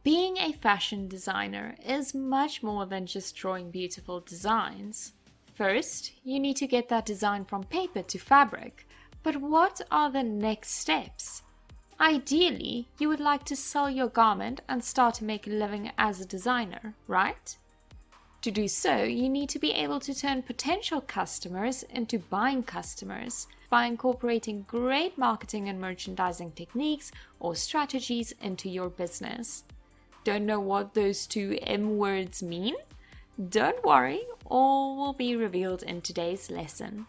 Being a fashion designer is much more than just drawing beautiful designs. First, you need to get that design from paper to fabric. But what are the next steps? Ideally, you would like to sell your garment and start to make a living as a designer, right? To do so, you need to be able to turn potential customers into buying customers by incorporating great marketing and merchandising techniques or strategies into your business. Don't know what those two M words mean? Don't worry, all will be revealed in today's lesson.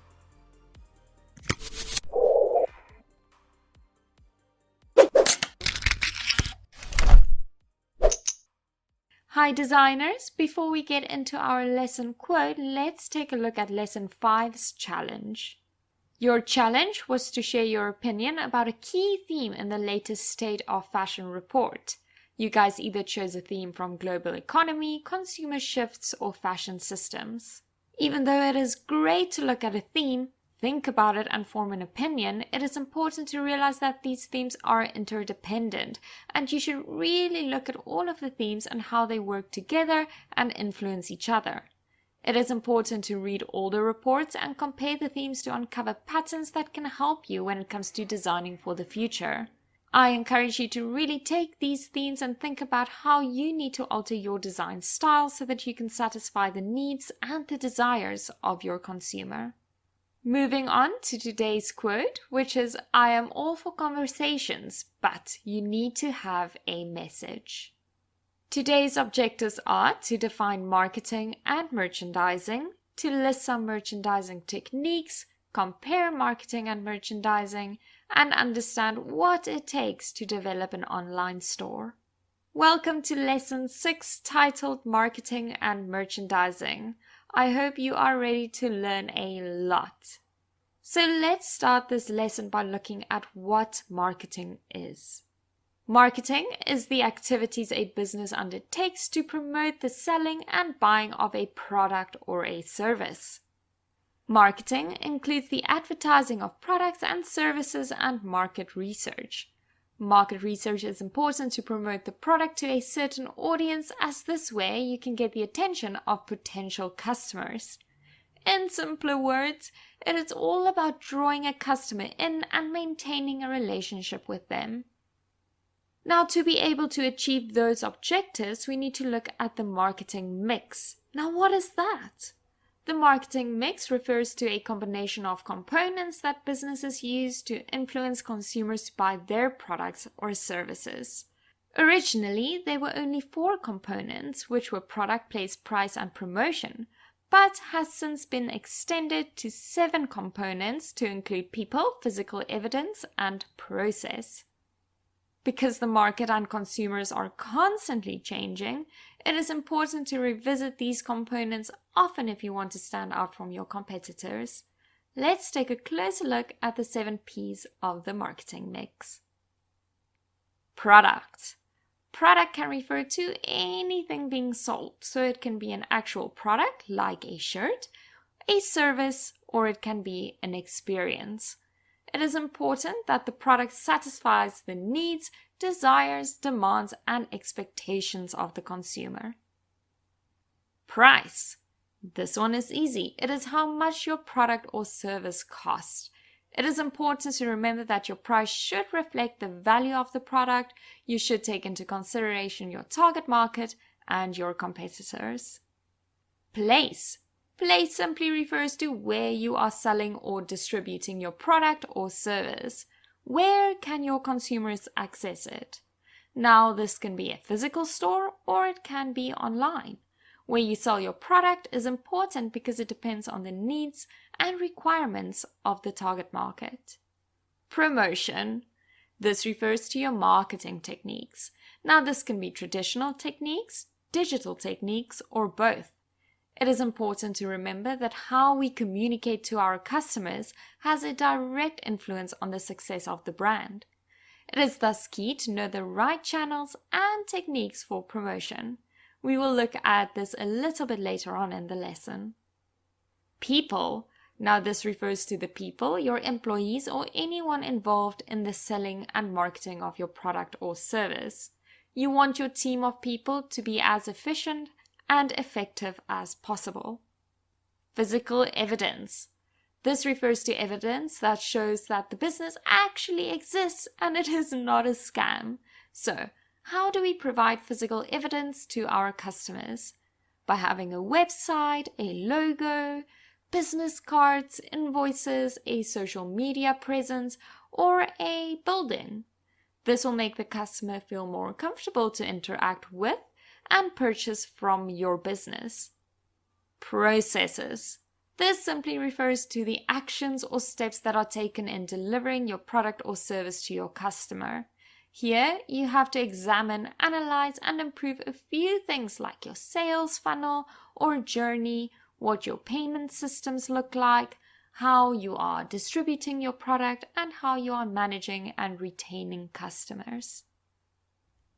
Hi designers, before we get into our lesson quote, let's take a look at lesson 5's challenge. Your challenge was to share your opinion about a key theme in the latest State of Fashion report. You guys either chose a theme from global economy, consumer shifts, or fashion systems. Even though it is great to look at a theme, think about it and form an opinion, it is important to realize that these themes are interdependent, and you should really look at all of the themes and how they work together and influence each other. It is important to read all the reports and compare the themes to uncover patterns that can help you when it comes to designing for the future. I encourage you to really take these themes and think about how you need to alter your design style so that you can satisfy the needs and the desires of your consumer. Moving on to today's quote, which is, I am all for conversations, but you need to have a message. Today's objectives are to define marketing and merchandising, to list some merchandising techniques, compare marketing and merchandising, and understand what it takes to develop an online store. Welcome to lesson 6 titled Marketing and Merchandising. I hope you are ready to learn a lot. So let's start this lesson by looking at what marketing is. Marketing is the activities a business undertakes to promote the selling and buying of a product or a service. Marketing includes the advertising of products and services and market research. Market research is important to promote the product to a certain audience, as this way you can get the attention of potential customers. In simpler words, it is all about drawing a customer in and maintaining a relationship with them. Now, to be able to achieve those objectives, we need to look at the marketing mix. Now, what is that? The marketing mix refers to a combination of components that businesses use to influence consumers to buy their products or services. Originally, there were only 4 components, which were product, place, price, and promotion, but has since been extended to 7 components to include people, physical evidence, and process. Because the market and consumers are constantly changing, it is important to revisit these components often if you want to stand out from your competitors. Let's take a closer look at the 7 P's of the marketing mix. Product. Product can refer to anything being sold, so it can be an actual product like a shirt, a service, or it can be an experience. It is important that the product satisfies the needs, desires, demands, and expectations of the consumer. Price. This one is easy. It is how much your product or service costs. It is important to remember that your price should reflect the value of the product. You should take into consideration your target market and your competitors. Place. Place simply refers to where you are selling or distributing your product or service. Where can your consumers access it? Now, this can be a physical store or it can be online. Where you sell your product is important because it depends on the needs and requirements of the target market. Promotion. This refers to your marketing techniques. Now, this can be traditional techniques, digital techniques, or both. It is important to remember that how we communicate to our customers has a direct influence on the success of the brand. It is thus key to know the right channels and techniques for promotion. We will look at this a little bit later on in the lesson. People. Now this refers to the people, your employees, or anyone involved in the selling and marketing of your product or service. You want your team of people to be as efficient and effective as possible. Physical evidence. This refers to evidence that shows that the business actually exists and it is not a scam. So, how do we provide physical evidence to our customers? By having a website, a logo, business cards, invoices, a social media presence, or a building. This will make the customer feel more comfortable to interact with and purchase from your business. Processes. This simply refers to the actions or steps that are taken in delivering your product or service to your customer. Here, you have to examine, analyze, and improve a few things like your sales funnel or journey, what your payment systems look like, how you are distributing your product, and how you are managing and retaining customers.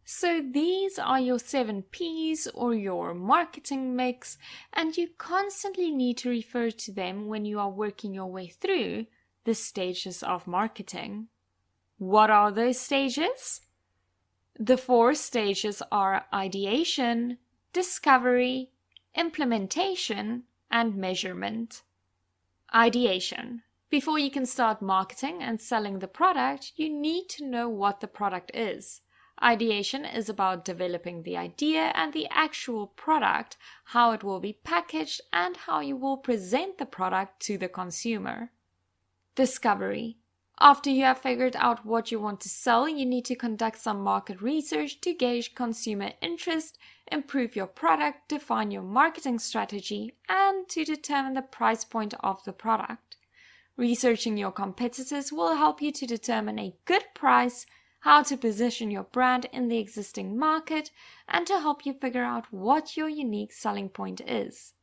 So these are your 7 P's or your marketing mix, and you constantly need to refer to them when you are working your way through the stages of marketing. What are those stages? The 4 stages are ideation, discovery, implementation, and measurement. Ideation. Before you can start marketing and selling the product, you need to know what the product is. Ideation is about developing the idea and the actual product, how it will be packaged, and how you will present the product to the consumer. Discovery. After you have figured out what you want to sell, you need to conduct some market research to gauge consumer interest, improve your product, define your marketing strategy, and to determine the price point of the product. Researching your competitors will help you to determine a good price, how to position your brand in the existing market, and to help you figure out what your unique selling point is.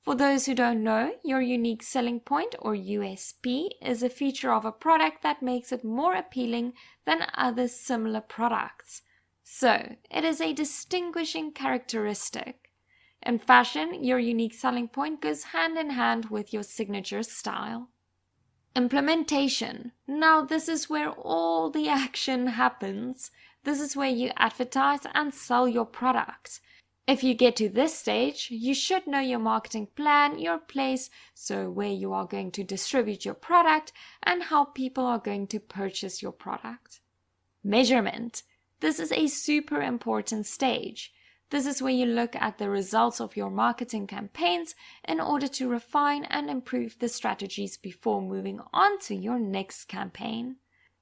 For those who don't know, your unique selling point or USP is a feature of a product that makes it more appealing than other similar products. So, it is a distinguishing characteristic. In fashion, your unique selling point goes hand in hand with your signature style. Implementation. Now this is where all the action happens. This is where you advertise and sell your product. If you get to this stage, you should know your marketing plan, your place, so where you are going to distribute your product and how people are going to purchase your product. Measurement. This is a super important stage. This is where you look at the results of your marketing campaigns in order to refine and improve the strategies before moving on to your next campaign.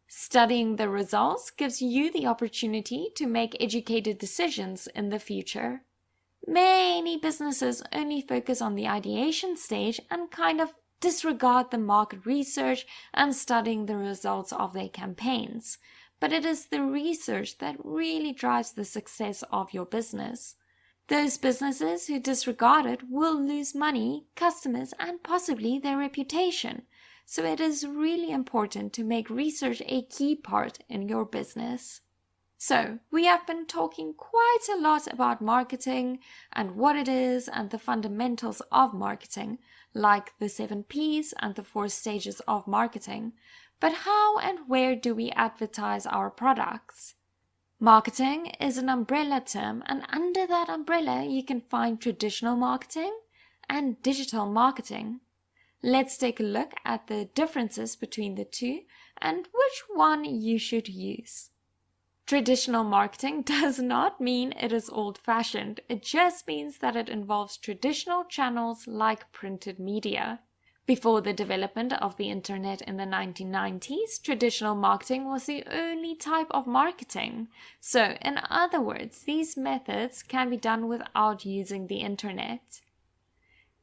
Studying the results gives you the opportunity to make educated decisions in the future. Many businesses only focus on the ideation stage and kind of disregard the market research and studying the results of their campaigns. But it is the research that really drives the success of your business. Those businesses who disregard it will lose money, customers, and possibly their reputation. So it is really important to make research a key part in your business. So, we have been talking quite a lot about marketing and what it is and the fundamentals of marketing, like the 7 P's and the 4 stages of marketing. But how and where do we advertise our products? Marketing is an umbrella term, and under that umbrella you can find traditional marketing and digital marketing. Let's take a look at the differences between the two and which one you should use. Traditional marketing does not mean it is old-fashioned. It just means that it involves traditional channels like printed media. Before the development of the internet in the 1990s, traditional marketing was the only type of marketing. So, in other words, these methods can be done without using the internet.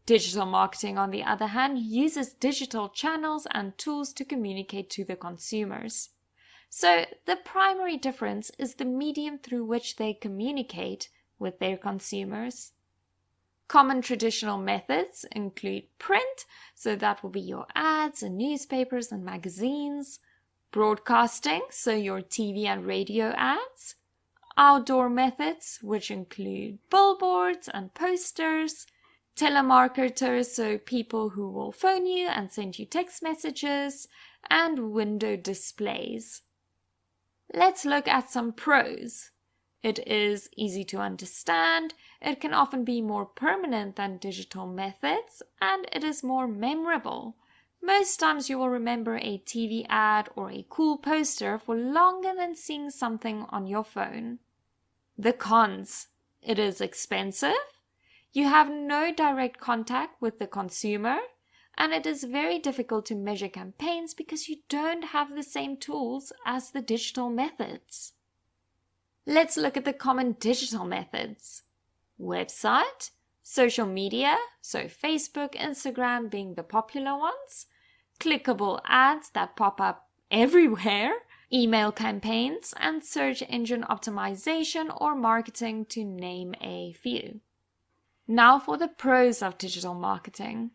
Digital marketing, on the other hand, uses digital channels and tools to communicate to the consumers. So, the primary difference is the medium through which they communicate with their consumers. Common traditional methods include print, so that will be your ads and newspapers and magazines. Broadcasting, so your TV and radio ads. Outdoor methods, which include billboards and posters. Telemarketers, so people who will phone you and send you text messages. And window displays. Let's look at some pros. It is easy to understand, it can often be more permanent than digital methods, and it is more memorable. Most times you will remember a TV ad or a cool poster for longer than seeing something on your phone. The cons. It is expensive, you have no direct contact with the consumer, and it is very difficult to measure campaigns because you don't have the same tools as the digital methods. Let's look at the common digital methods. Website, social media, so Facebook, Instagram being the popular ones, clickable ads that pop up everywhere, email campaigns, and search engine optimization or marketing, to name a few. Now for the pros of digital marketing.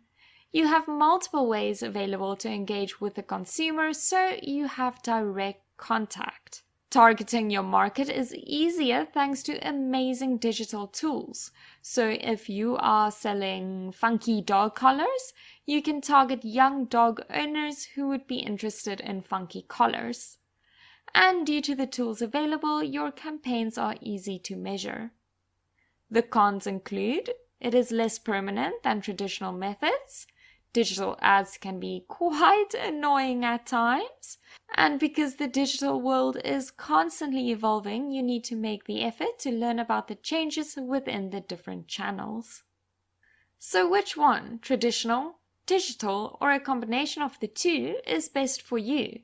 You have multiple ways available to engage with the consumer, so you have direct contact. Targeting your market is easier thanks to amazing digital tools. So if you are selling funky dog collars, you can target young dog owners who would be interested in funky collars. And due to the tools available, your campaigns are easy to measure. The cons include, it is less permanent than traditional methods. Digital ads can be quite annoying at times. And because the digital world is constantly evolving, you need to make the effort to learn about the changes within the different channels. So which one, traditional, digital, or a combination of the two, is best for you?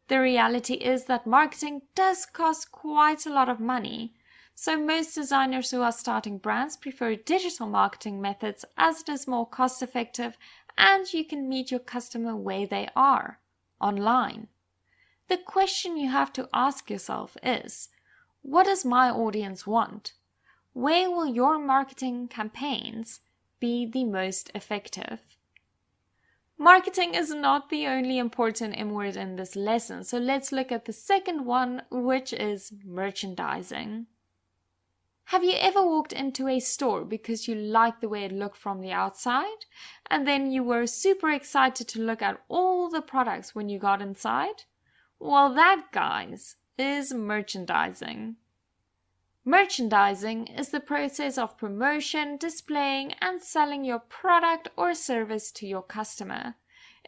The reality is that marketing does cost quite a lot of money. So most designers who are starting brands prefer digital marketing methods as it is more cost effective and you can meet your customer where they are, online. The question you have to ask yourself is, what does my audience want? Where will your marketing campaigns be the most effective? Marketing is not the only important M word in this lesson, so let's look at the second one, which is merchandising. Have you ever walked into a store because you liked the way it looked from the outside, and then you were super excited to look at all the products when you got inside? Well, that, guys, is merchandising. Merchandising is the process of promotion, displaying, and selling your product or service to your customer.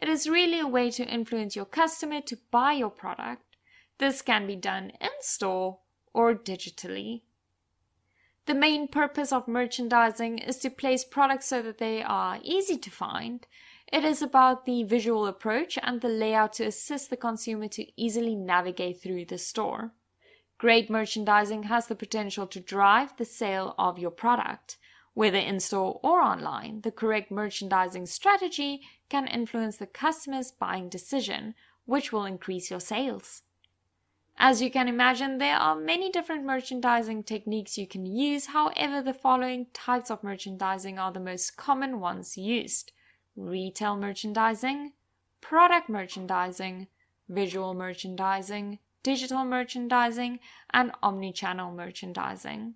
It is really a way to influence your customer to buy your product. This can be done in-store or digitally. The main purpose of merchandising is to place products so that they are easy to find. It is about the visual approach and the layout to assist the consumer to easily navigate through the store. Great merchandising has the potential to drive the sale of your product. Whether in-store or online, the correct merchandising strategy can influence the customer's buying decision, which will increase your sales. As you can imagine, there are many different merchandising techniques you can use. However, the following types of merchandising are the most common ones used: retail merchandising, product merchandising, visual merchandising, digital merchandising, and omnichannel merchandising.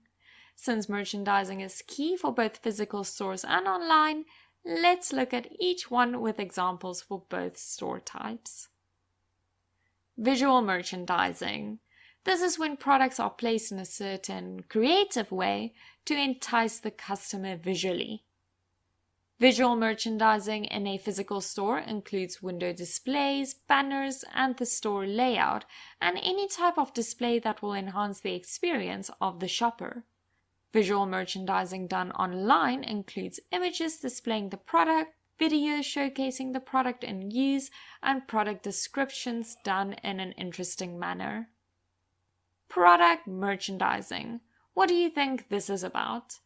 Since merchandising is key for both physical stores and online, let's look at each one with examples for both store types. Visual merchandising. This is when products are placed in a certain creative way to entice the customer visually. Visual merchandising in a physical store includes window displays, banners, and the store layout, and any type of display that will enhance the experience of the shopper. Visual merchandising done online includes images displaying the product, videos showcasing the product in use, and product descriptions done in an interesting manner. Product merchandising. What do you think this is about?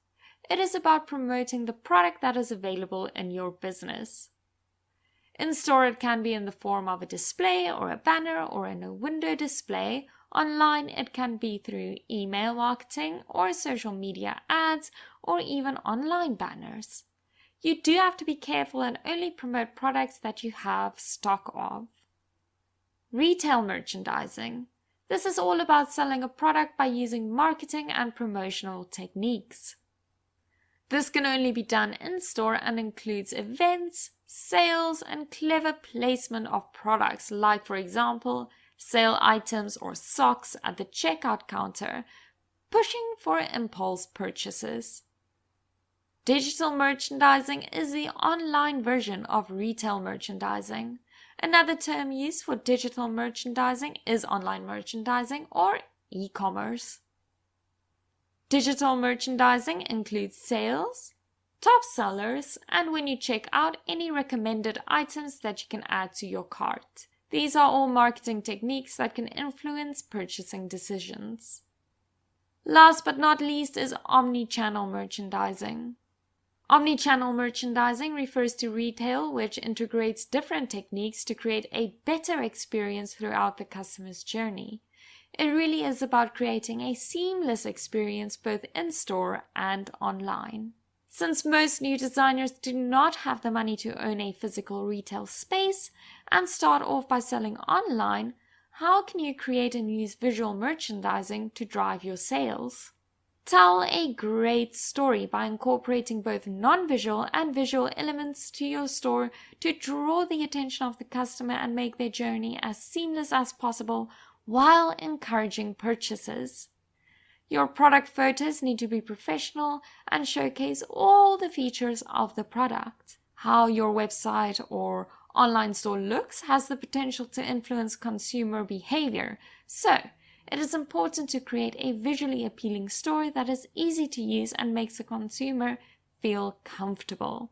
It is about promoting the product that is available in your business. In-store, it can be in the form of a display or a banner or in a window display. Online, it can be through email marketing or social media ads or even online banners. You do have to be careful and only promote products that you have stock of. Retail merchandising. This is all about selling a product by using marketing and promotional techniques. This can only be done in-store and includes events, sales, and clever placement of products like, for example, sale items or socks at the checkout counter, pushing for impulse purchases. Digital merchandising is the online version of retail merchandising. Another term used for digital merchandising is online merchandising or e-commerce. Digital merchandising includes sales, top sellers, and when you check out any recommended items that you can add to your cart. These are all marketing techniques that can influence purchasing decisions. Last but not least is omnichannel merchandising. Omnichannel merchandising refers to retail which integrates different techniques to create a better experience throughout the customer's journey. It really is about creating a seamless experience both in-store and online. Since most new designers do not have the money to own a physical retail space and start off by selling online, how can you create and use visual merchandising to drive your sales? Tell a great story by incorporating both non-visual and visual elements to your store to draw the attention of the customer and make their journey as seamless as possible while encouraging purchases. Your product photos need to be professional and showcase all the features of the product. How your website or online store looks has the potential to influence consumer behavior, so it is important to create a visually appealing store that is easy to use and makes the consumer feel comfortable.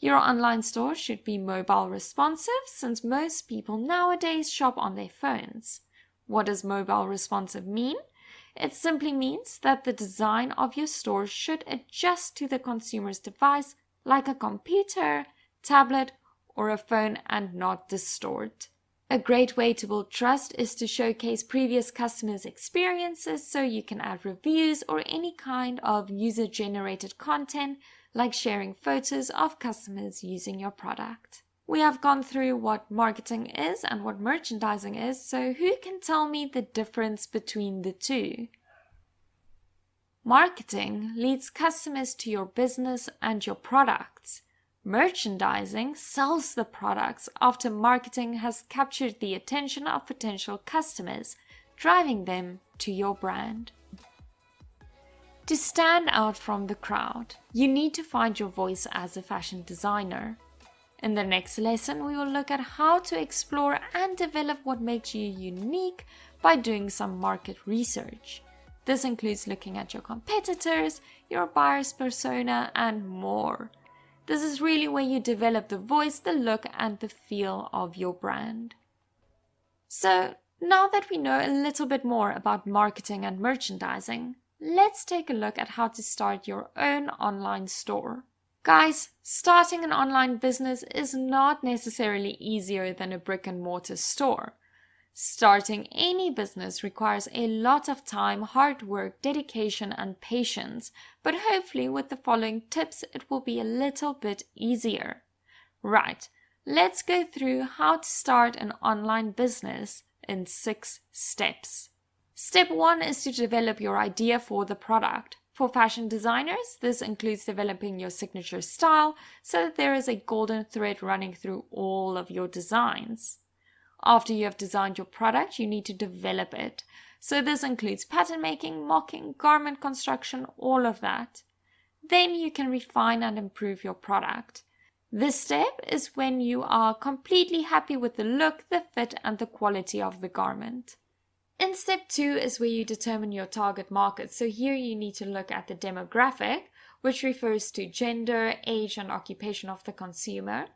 Your online store should be mobile responsive since most people nowadays shop on their phones. What does mobile responsive mean? It simply means that the design of your store should adjust to the consumer's device like a computer, tablet, or a phone and not distort. A great way to build trust is to showcase previous customers' experiences so you can add reviews or any kind of user-generated content like sharing photos of customers using your product. We have gone through what marketing is and what merchandising is, so who can tell me the difference between the two? Marketing leads customers to your business and your products. Merchandising sells the products after marketing has captured the attention of potential customers, driving them to your brand. To stand out from the crowd, you need to find your voice as a fashion designer. In the next lesson, we will look at how to explore and develop what makes you unique by doing some market research. This includes looking at your competitors, your buyer's persona, and more. This is really where you develop the voice, the look, and the feel of your brand. So, now that we know a little bit more about marketing and merchandising, let's take a look at how to start your own online store. Guys, starting an online business is not necessarily easier than a brick-and-mortar store. Starting any business requires a lot of time, hard work, dedication, and patience, but hopefully with the following tips it will be a little bit easier. Right, let's go through how to start an online business in 6 steps. Step 1 is to develop your idea for the product. For fashion designers, this includes developing your signature style so that there is a golden thread running through all of your designs. After you have designed your product, you need to develop it. So this includes pattern making, mocking, garment construction, all of that. Then you can refine and improve your product. This step is when you are completely happy with the look, the fit, and the quality of the garment. In step 2 is where you determine your target market. So here you need to look at the demographic, which refers to gender, age, and occupation of the consumer.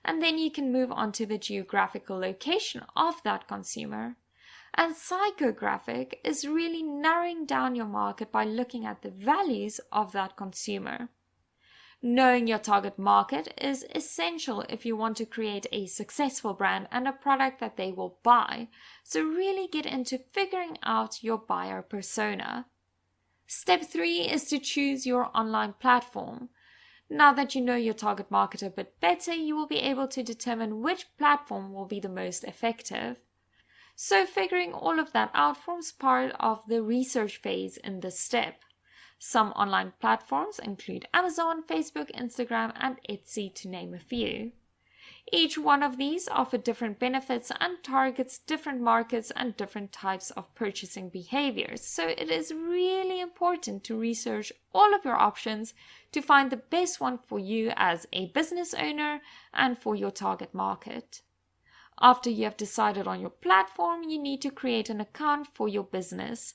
And then you can move on to the geographical location of that consumer. And psychographic is really narrowing down your market by looking at the values of that consumer. Knowing your target market is essential if you want to create a successful brand and a product that they will buy. So really get into figuring out your buyer persona. Step 3 is to choose your online platform. Now that you know your target market a bit better, you will be able to determine which platform will be the most effective. So figuring all of that out forms part of the research phase in this step. Some online platforms include Amazon, Facebook, Instagram, and Etsy, to name a few. Each one of these offers different benefits and targets different markets and different types of purchasing behaviors. So it is really important to research all of your options to find the best one for you as a business owner and for your target market. After you have decided on your platform, you need to create an account for your business.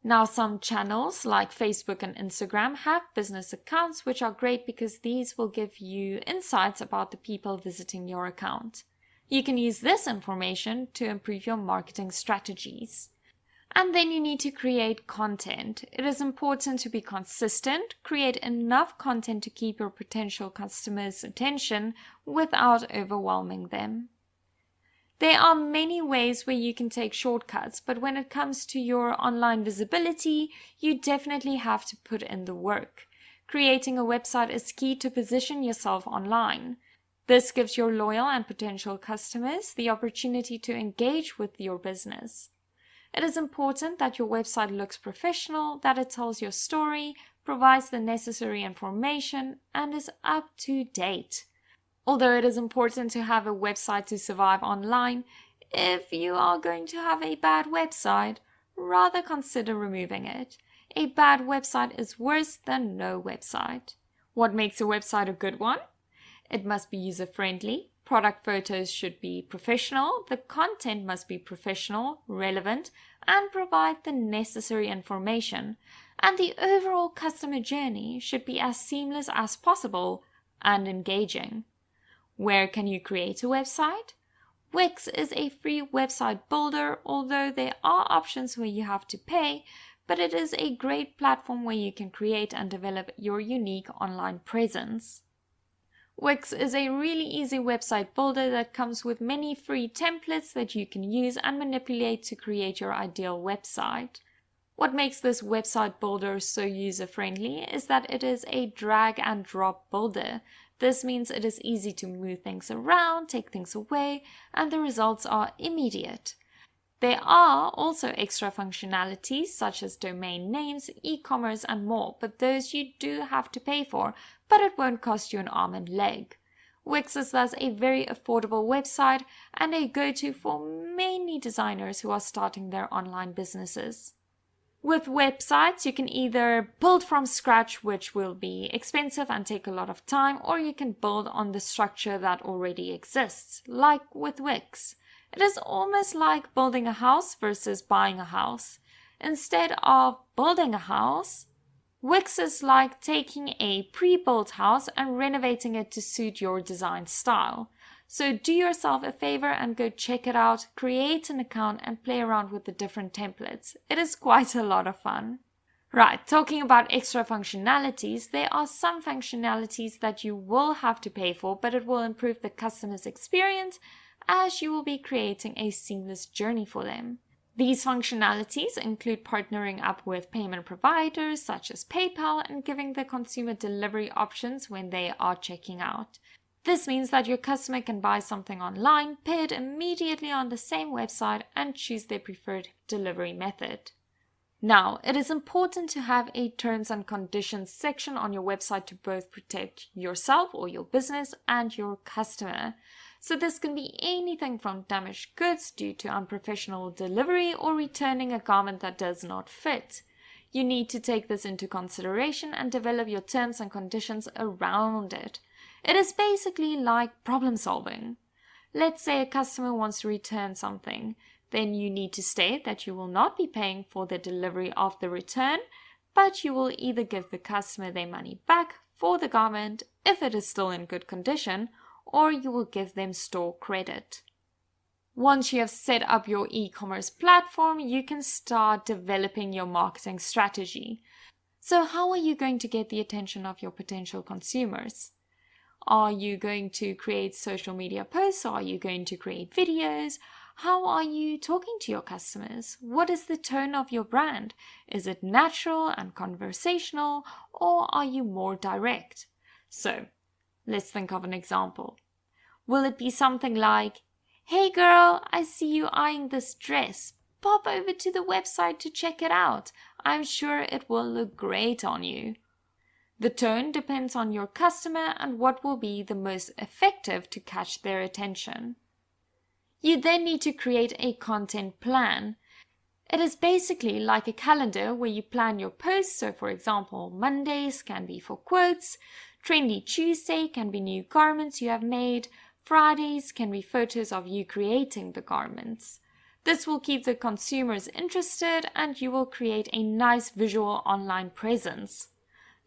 Now, some channels like Facebook and Instagram have business accounts, which are great because these will give you insights about the people visiting your account. You can use this information to improve your marketing strategies. And then you need to create content. It is important to be consistent, create enough content to keep your potential customers' attention without overwhelming them. There are many ways where you can take shortcuts, but when it comes to your online visibility, you definitely have to put in the work. Creating a website is key to position yourself online. This gives your loyal and potential customers the opportunity to engage with your business. It is important that your website looks professional, that it tells your story, provides the necessary information, and is up to date. Although it is important to have a website to survive online, if you are going to have a bad website, rather consider removing it. A bad website is worse than no website. What makes a website a good one? It must be user-friendly, product photos should be professional, the content must be professional, relevant, and provide the necessary information, and the overall customer journey should be as seamless as possible and engaging. Where can you create a website? Wix is a free website builder, although there are options where you have to pay, but it is a great platform where you can create and develop your unique online presence. Wix is a really easy website builder that comes with many free templates that you can use and manipulate to create your ideal website. What makes this website builder so user-friendly is that it is a drag and drop builder. This means it is easy to move things around, take things away, and the results are immediate. There are also extra functionalities such as domain names, e-commerce, and more, but those you do have to pay for, but it won't cost you an arm and leg. Wix is thus a very affordable website and a go-to for many designers who are starting their online businesses. With websites, you can either build from scratch, which will be expensive and take a lot of time, or you can build on the structure that already exists, like with Wix. It is almost like building a house versus buying a house. Instead of building a house, Wix is like taking a pre-built house and renovating it to suit your design style. So do yourself a favor and go check it out, create an account and play around with the different templates. It is quite a lot of fun. Right, talking about extra functionalities, there are some functionalities that you will have to pay for, but it will improve the customer's experience as you will be creating a seamless journey for them. These functionalities include partnering up with payment providers such as PayPal and giving the consumer delivery options when they are checking out. This means that your customer can buy something online, pay it immediately on the same website, and choose their preferred delivery method. Now, it is important to have a terms and conditions section on your website to both protect yourself or your business and your customer. So this can be anything from damaged goods due to unprofessional delivery or returning a garment that does not fit. You need to take this into consideration and develop your terms and conditions around it. It is basically like problem solving. Let's say a customer wants to return something. Then you need to state that you will not be paying for the delivery of the return, but you will either give the customer their money back for the garment if it is still in good condition, or you will give them store credit. Once you have set up your e-commerce platform, you can start developing your marketing strategy. So how are you going to get the attention of your potential consumers? Are you going to create social media posts? Are you going to create videos? How are you talking to your customers? What is the tone of your brand? Is it natural and conversational, or are you more direct? So, let's think of an example. Will it be something like, "Hey girl, I see you eyeing this dress. Pop over to the website to check it out. I'm sure it will look great on you." The tone depends on your customer and what will be the most effective to catch their attention. You then need to create a content plan. It is basically like a calendar where you plan your posts. So for example, Mondays can be for quotes, Trendy Tuesday can be new garments you have made, Fridays can be photos of you creating the garments. This will keep the consumers interested and you will create a nice visual online presence.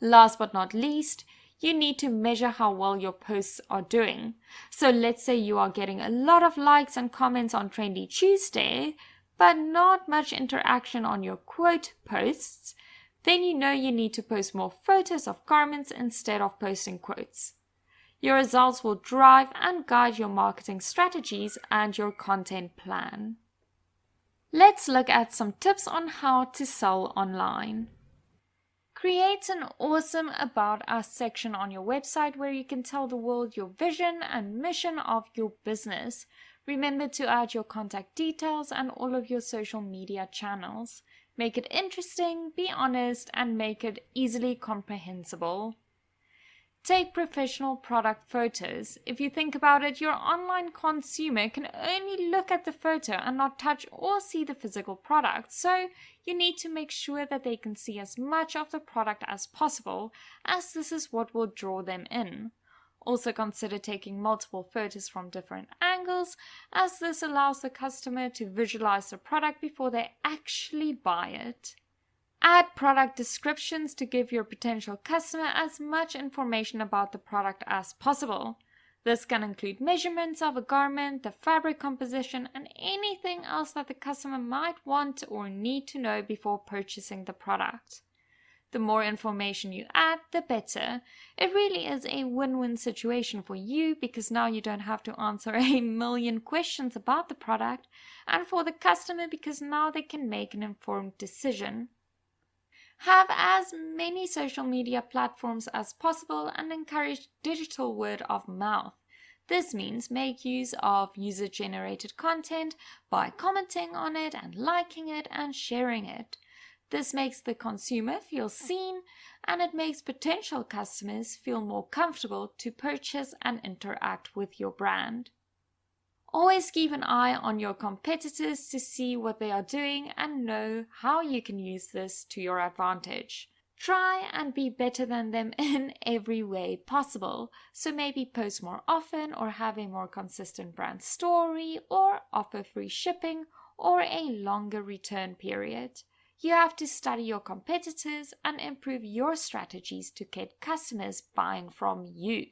Last but not least, you need to measure how well your posts are doing. So let's say you are getting a lot of likes and comments on Trendy Tuesday, but not much interaction on your quote posts, then you know you need to post more photos of garments instead of posting quotes. Your results will drive and guide your marketing strategies and your content plan. Let's look at some tips on how to sell online. Create an awesome About Us section on your website where you can tell the world your vision and mission of your business. Remember to add your contact details and all of your social media channels. Make it interesting, be honest, and make it easily comprehensible. Take professional product photos. If you think about it, your online consumer can only look at the photo and not touch or see the physical product. So you need to make sure that they can see as much of the product as possible, as this is what will draw them in. Also consider taking multiple photos from different angles, as this allows the customer to visualize the product before they actually buy it. Add product descriptions to give your potential customer as much information about the product as possible. This can include measurements of a garment, the fabric composition, and anything else that the customer might want or need to know before purchasing the product. The more information you add, the better. It really is a win-win situation for you because now you don't have to answer a million questions about the product, and for the customer because now they can make an informed decision. Have as many social media platforms as possible and encourage digital word of mouth. This means make use of user-generated content by commenting on it and liking it and sharing it. This makes the consumer feel seen and it makes potential customers feel more comfortable to purchase and interact with your brand. Always keep an eye on your competitors to see what they are doing and know how you can use this to your advantage. Try and be better than them in every way possible. So maybe post more often or have a more consistent brand story or offer free shipping or a longer return period. You have to study your competitors and improve your strategies to get customers buying from you.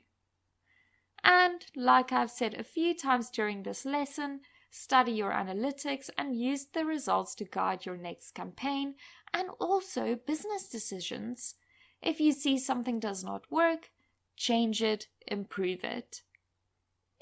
And like I've said a few times during this lesson, study your analytics and use the results to guide your next campaign and also business decisions. If you see something does not work, change it, improve it.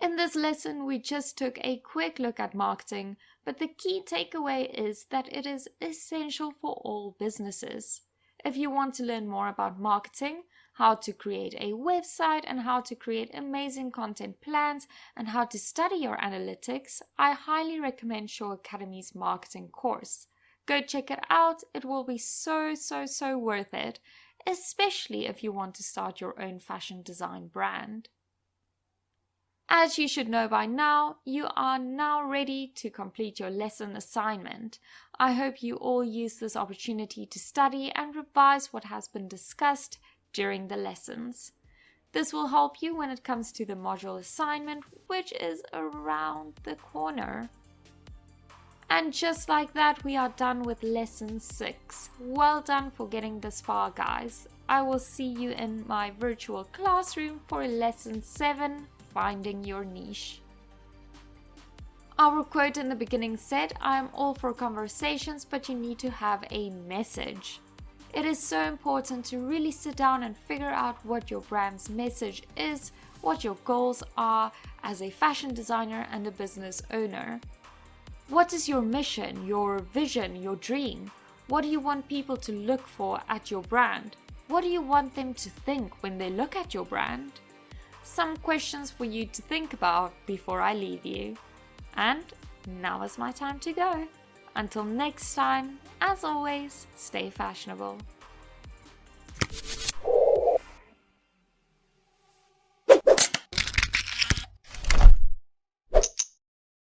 In this lesson, we just took a quick look at marketing, but the key takeaway is that it is essential for all businesses. If you want to learn more about marketing, how to create a website and how to create amazing content plans and how to study your analytics, I highly recommend Show Academy's marketing course. Go check it out. It will be so worth it, especially if you want to start your own fashion design brand. As you should know by now, you are now ready to complete your lesson assignment. I hope you all use this opportunity to study and revise what has been discussed during the lessons. This will help you when it comes to the module assignment, which is around the corner. And just like that, we are done with lesson 6. Well done for getting this far, guys. I will see you in my virtual classroom for lesson 7. Finding your niche. Our quote in the beginning said, "I am all for conversations, but you need to have a message." It is so important to really sit down and figure out what your brand's message is, what your goals are as a fashion designer and a business owner. What is your mission, your vision, your dream? What do you want people to look for at your brand? What do you want them to think when they look at your brand? Some questions for you to think about before I leave you. And now is my time to go. Until next time, as always, stay fashionable.